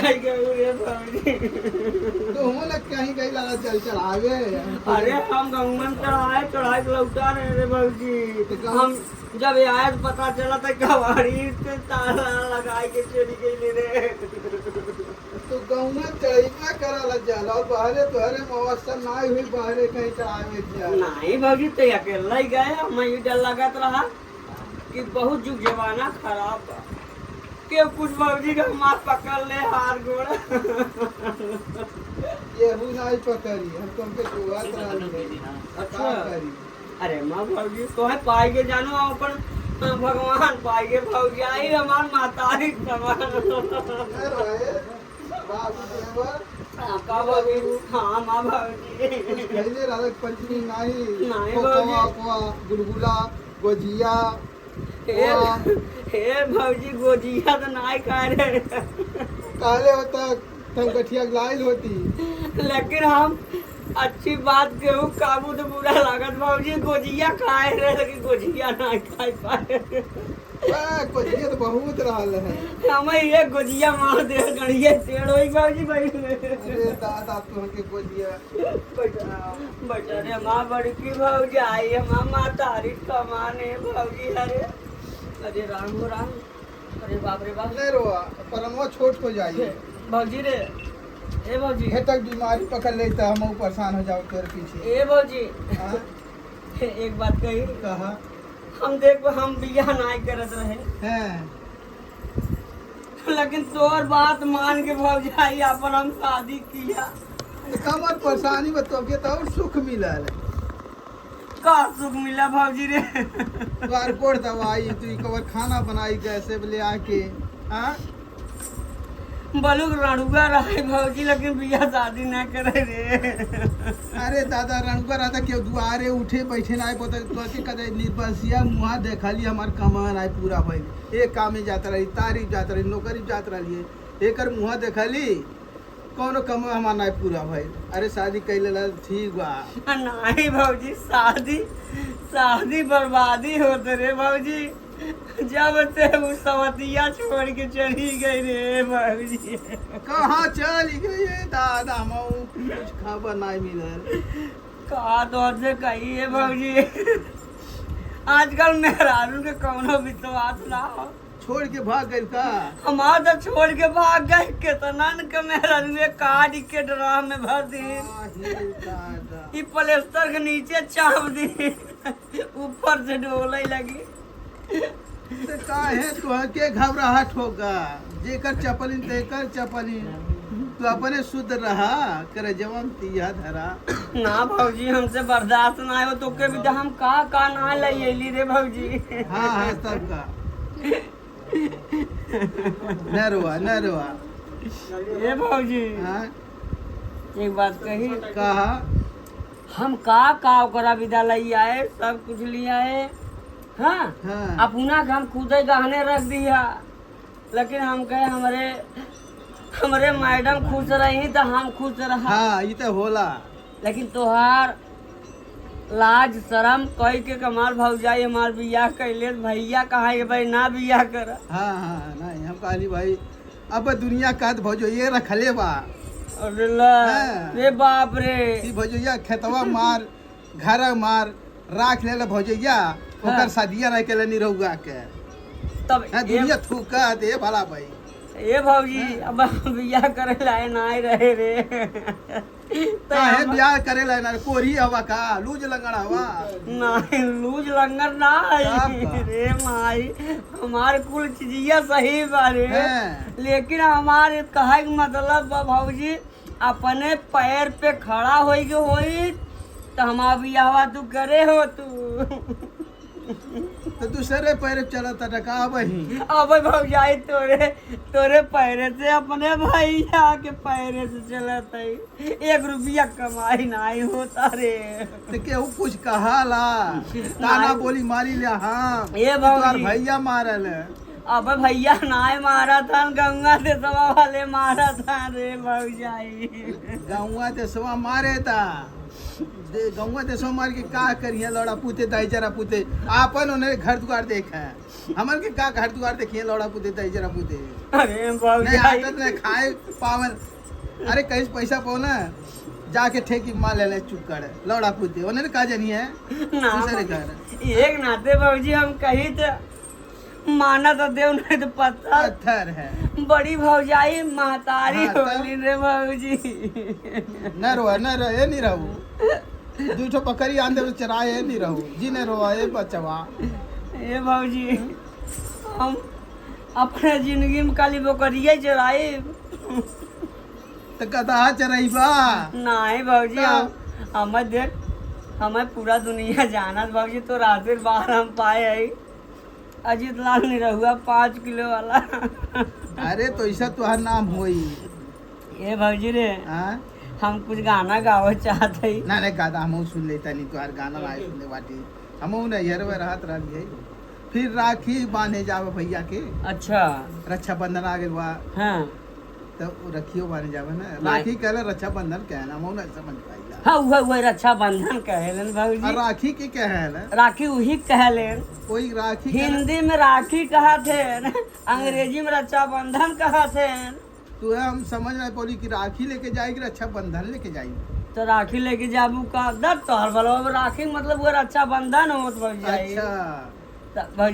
कहीं गए रे भौजी। तो हम लोग कहीं गई लाला चल चढ़ावे। अरे हम गंगन चढ़ाए चढ़ाई के लौटा रहे रे भौजी। तो कहाँ? हम जब आए तो पता चला था कबाड़ी से ताला लगाए के चली गई रे। तो गौना चढ़ा करा जाला और बहरे तोहरे मौसम ना हुई बहरे कहीं चढ़ावे जा। नहीं भौजी तो अकेला ही गए। हमें ये डर लगत रहा कि बहुत जुग जमाना खराब बा के कुछ भौजी का मार पकड़ ले हार गोड़। ये हु नहीं पकड़ी हम तुमके दुआत रहली। अच्छा करी अरे माँ भौजी तो है पाएगे जानो अपन भगवान पाएगे भौजी आई हमार मातारी समान। नहीं रहे बाबू देवर का भौजी हाँ माँ भौजी पहले रात पंचमी नहीं नहीं कोकवा भौजी। कोकवा गुलगुला गोजिया हे भौजी गोजिया तो नहीं खा रहे काले होता संगठिया लाइल होती। लेकिन हम अच्छी बात केहू काबू तो बुरा लागत भौजी गोजिया खाए रहे लेकिन गोजिया नहीं खाए पाए। गोजिया तो बहुत रहल है। हमें ये गोजिया मार दे गड़िए टेढ़ होई भौजी भाई। अरे दादा तुमके गोजिया बचा रे माँ बड़की भौजी आई माँ मातारी कमाने भौजी। अरे राम हो राम। अरे बाप रे बाप नहीं रोआ परमो छोट हो जाइए भौजी रे। ए भौजी हे तक बीमारी पकड़ ले तो हम परेशान हो जाओ तेरे पीछे। ए भौजी हाँ? एक बात कही कहा हम देखो हम बियाह नहीं करत रहे हैं लेकिन तोर बात मान के भौजाई अपन हम शादी किया। कमर परेशानी में तोके तो और सुख मिलल। का सुख मिला भौजी रे। बार कोड़ दवाई तू कवर खाना बनाई कैसे ले आके। हाँ बलुक रणुआ रहे भौजी लेकिन बियाह शादी न करे रे। अरे दादा रणुआ रहता क्यों दुआरे उठे बैठे ना पता कथी कदे निर्बसिया मुहा देखली हमार कमान आए पूरा भइल। एक काम में जात रही तारीफ जात रही नौकरी जात रही एकर मुहा देखली कौनो कम हमार ना पूरा भइल। अरे शादी कैले ठीक बा। नहीं भौजी शादी बर्बादी होते रे भौजी जब से वो सवतिया छोड़ के चली गई रे भौजी। कहाँ चली गई है दादा मऊ कुछ खबर नहीं मिलल। का दौर से कही है भौजी आजकल मेहरारू के कौनो विश्वास ना हो। छोड़ के भाग गई का। हमार तो छोड़ के भाग गए कितना के मेहरारू काट के ड्राम में भर दी दादा ई प्लास्टर के नीचे चाप दी ऊपर से डोले लगी। तो काहे तोहके घबराहट होगा जेकर चपलिन तेकर चपलिन तू अपने शुद्ध रहा करे जवन तिया धरा। ना भौजी हमसे बर्दाश्त ना हो तो के भी हम का ना लैली रे भौजी। हाँ हाँ सब का न रोआ ए भौजी हाँ एक बात कही कहा हम का ओकरा विद्यालय आए सब कुछ लिया है। हाँ हाँ अपना हम खुद ही गहने रख दिया लेकिन हम कहे हमारे मैडम खुश रही तो हम खुश रहा। हाँ ये तो होला। लेकिन तोहार लाज शरम कई के कमाल भौजाई हमार बियाह कैले भैया कहा भाई ना बियाह कर। हाँ हाँ नहीं हम कहली भाई अब दुनिया का भौजो ये रखले बा। अरे ला, हाँ। रे बाप रे ई भौजैया खेतवा मार घर मार राख ले भौजैया ओकर शादिया नहीं के निरहुआ के तब दुनिया थूका दे भला भाई। ए भौजी अब बियाह करे लाए ना रहे रे काहे बियाह करे ला ना कोरी हवा का लूज लंगड़ हवा नहीं लूज लंगर ना रे माई हमारे कुल चीजिया सही बारे लेकिन हमारे कहे के मतलब बा भौजी अपने पैर पे खड़ा होई के होई तो हमारा बियाहवा तू करे हो तू तो दूसरे पैर चलता टका वही अब भौजाई तोरे पैरे से अपने भैया के पैरे से चलत है 1 रुपया कमाई नहीं होता रे। तो केहू कुछ कहाला ताना बोली मारी ले। हाँ ये तोर भैया मारल अब भैया नाय मारा था गंगा से सवा वाले मारा था रे भौजाई गौवा ते सवा मारे था गौवा देशों मार के का करिए लौड़ा पूते दाइजरा पूते आपन उन्हें घर दुआर देखा है हमन के का घर दुआर देखिए लौड़ा पूते दाइजरा पूते अरे बाबूजी नहीं आदत नहीं खाए पावन अरे कहीं पैसा पाओ ना जाके ठेकी माल ले चुप कर लौड़ा पूते उन्हें का जानी है ना दूसरे घर एक नाते बाबूजी हम कही तो माना तो देव नहीं तो पत्थर पत्थर है बड़ी भौजाई महतारी हाँ, तब? होली रे बाबूजी न रो ये नहीं रहू दूठो बकरी आंधे में चराए नहीं रहू जी ने रो ये बचवा ए बाबूजी हम अपने जिंदगी में खाली बकरिया चराए तो कदा चराई बा नहीं बाबूजी हमें देख हमें पूरा दुनिया जानत बाबूजी तो रात बाहर हम पाए है अजीत लाल नहीं रहुआ 5 किलो वाला अरे तो ऐसा तुहार नाम होई ए बाबूजी रे हाँ हम कुछ गाना गावे चाहते ही ना नहीं गाना हम सुन लेता नहीं तुहार गाना आए सुनने बाटी हम नहीं हर वे राहत रही फिर राखी बांधे जावे भैया के अच्छा रक्षाबंधन आ गइल बा हाँ तो रखियो बांधे जावे ना राखी कहले रक्षाबंधन कहना हम नहीं समझ पाइला हाँ वह रक्षाबंधन कहलन और बाबूजी राखी के कहले राखी वही कहलेन कोई राखी कहले हिंदी में राखी कहा थे अंग्रेजी में रक्षाबंधन कहा थे तू हम समझ नहीं पौली कि राखी लेके जाएगी रक्षाबंधन लेके जाएगी तो राखी लेके जाबू का दर तोहर बोलो राखी मतलब वो रक्षाबंधन होत बाबूजी अच्छा तो